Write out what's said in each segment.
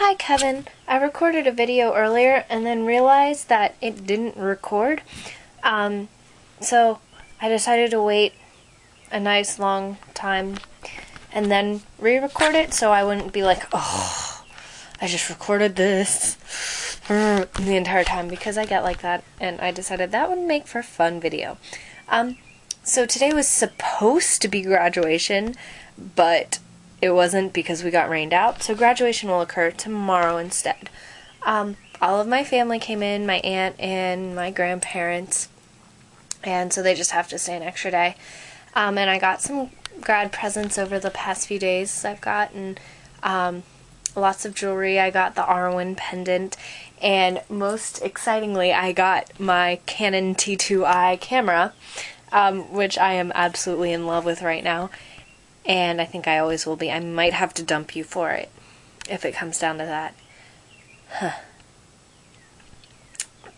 Hi Kevin, I recorded a video earlier and then realized that it didn't record. So I decided to wait a nice long time and then re-record it so I wouldn't be like, oh, I just recorded this the entire time, because I get like that, and I decided that would make for a fun video. So today was supposed to be graduation, but it wasn't because we got rained out, so graduation will occur tomorrow instead. All of my family came in, my aunt and my grandparents, and so they just have to stay an extra day. And I got some grad presents over the past few days. I've gotten lots of jewelry. I got the Arwen pendant, and most excitingly, I got my Canon T2i camera, which I am absolutely in love with right now. And I think I always will be. I might have to dump you for it, if it comes down to that.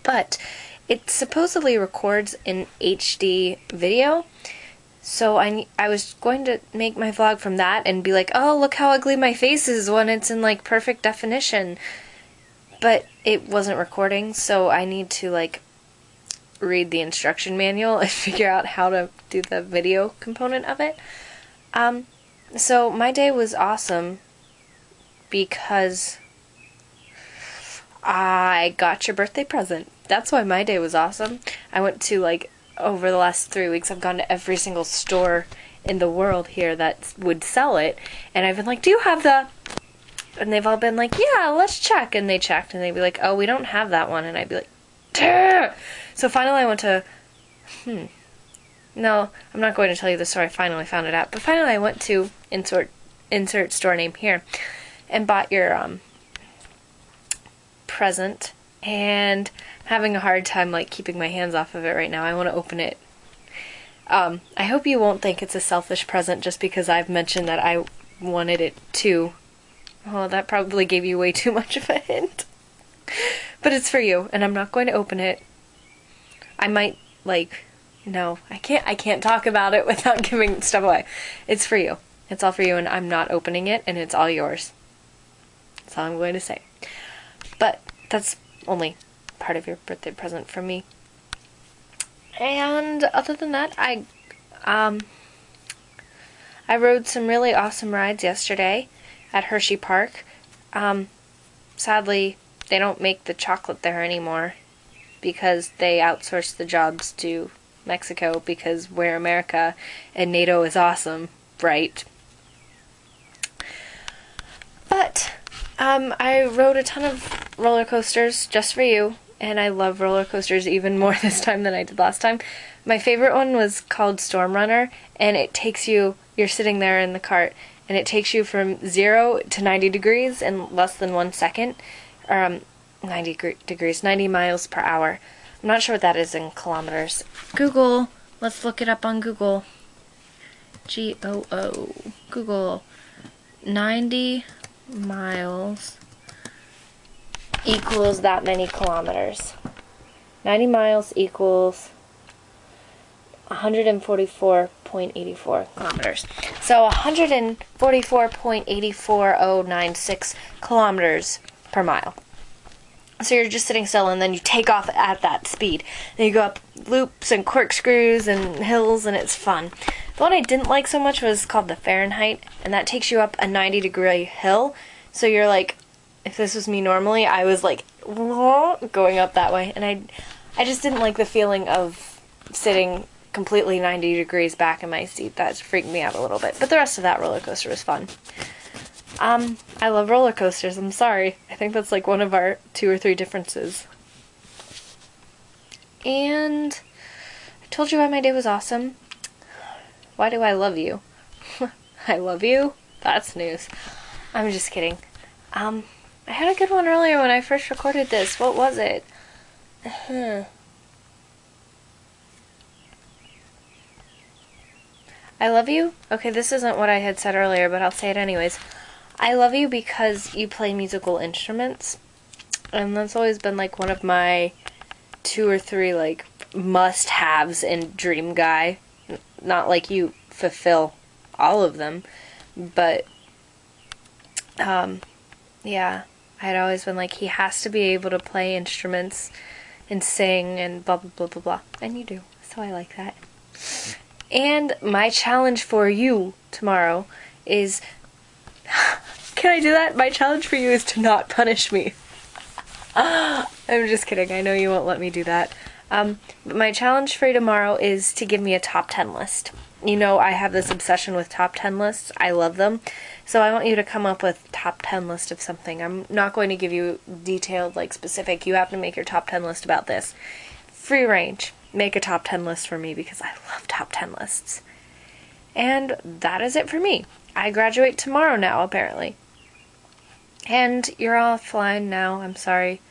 But it supposedly records in HD video, so I was going to make my vlog from that and be like, oh, look how ugly my face is when it's in, like, perfect definition. But it wasn't recording, so I need to, like, read the instruction manual and figure out how to do the video component of it. So my day was awesome because I got your birthday present. That's why my day was awesome. I went to, like, over the last 3 weeks, I've gone to every single store in the world here that would sell it, and I've been like, do you have the... And they've all been like, yeah, let's check. And they checked, and they'd be like, oh, we don't have that one. And I'd be like, Duh! So finally I went to, no, I'm not going to tell you the story. I finally found it out. But finally I went to insert store name here and bought your present, and I'm having a hard time, like, keeping my hands off of it right now. I want to open it. I hope you won't think it's a selfish present just because I've mentioned that I wanted it too. Oh, that probably gave you way too much of a hint. But it's for you, and I'm not going to open it. I might, like, no, I can't talk about it without giving stuff away. It's for you. It's all for you, and I'm not opening it, and it's all yours. That's all I'm going to say. But that's only part of your birthday present from me. And other than that, I rode some really awesome rides yesterday at Hershey Park. Sadly, they don't make the chocolate there anymore because they outsourced the jobs to Mexico, because we're America and NATO is awesome, right? But I rode a ton of roller coasters just for you, and I love roller coasters even more this time than I did last time. My favorite one was called Storm Runner, and it takes you, you're sitting there in the cart, and it takes you from 0 to 90 degrees in less than 1 second. 90 miles per hour. I'm not sure what that is in kilometers. Google. Let's look it up on Google. G-O-O. Google. 90 miles equals that many kilometers. 90 miles equals 144.84 kilometers. So 144.84096 kilometers per mile. So you're just sitting still, and then you take off at that speed. Then you go up loops and corkscrews and hills, and it's fun. The one I didn't like so much was called the Fahrenheit, and that takes you up a 90-degree hill. So you're like, if this was me normally, I was like, going up that way. And I just didn't like the feeling of sitting completely 90 degrees back in my seat. That freaked me out a little bit. But the rest of that roller coaster was fun. I love roller coasters. I'm sorry. I think that's like one of our 2 or 3 differences. And I told you why my day was awesome. Why do I love you? I love you? That's news. I'm just kidding. I had a good one earlier when I first recorded this. What was it? I love you? Okay, this isn't what I had said earlier, but I'll say it anyways. I love you because you play musical instruments, and that's always been, like, one of my 2 or 3, like, must-haves in Dream Guy. Not like you fulfill all of them, but, yeah, I'd always been like, he has to be able to play instruments and sing and blah, blah, blah, blah, blah. And you do, so I like that. And my challenge for you tomorrow is... Can I do that? My challenge for you is to not punish me. I'm just kidding. I know you won't let me do that. But my challenge for you tomorrow is to give me a top 10 list. You know, I have this obsession with top 10 lists. I love them. So I want you to come up with top 10 list of something. I'm not going to give you detailed, like specific. You have to make your top 10 list about this. Free range. Make a top 10 list for me because I love top 10 lists. And that is it for me. I graduate tomorrow now, apparently. And you're offline now. I'm sorry.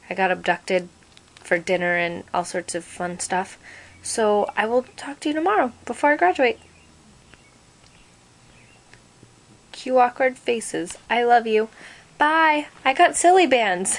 I got abducted for dinner and all sorts of fun stuff. So I will talk to you tomorrow before I graduate. Cue awkward faces. I love you. Bye. I got silly bands.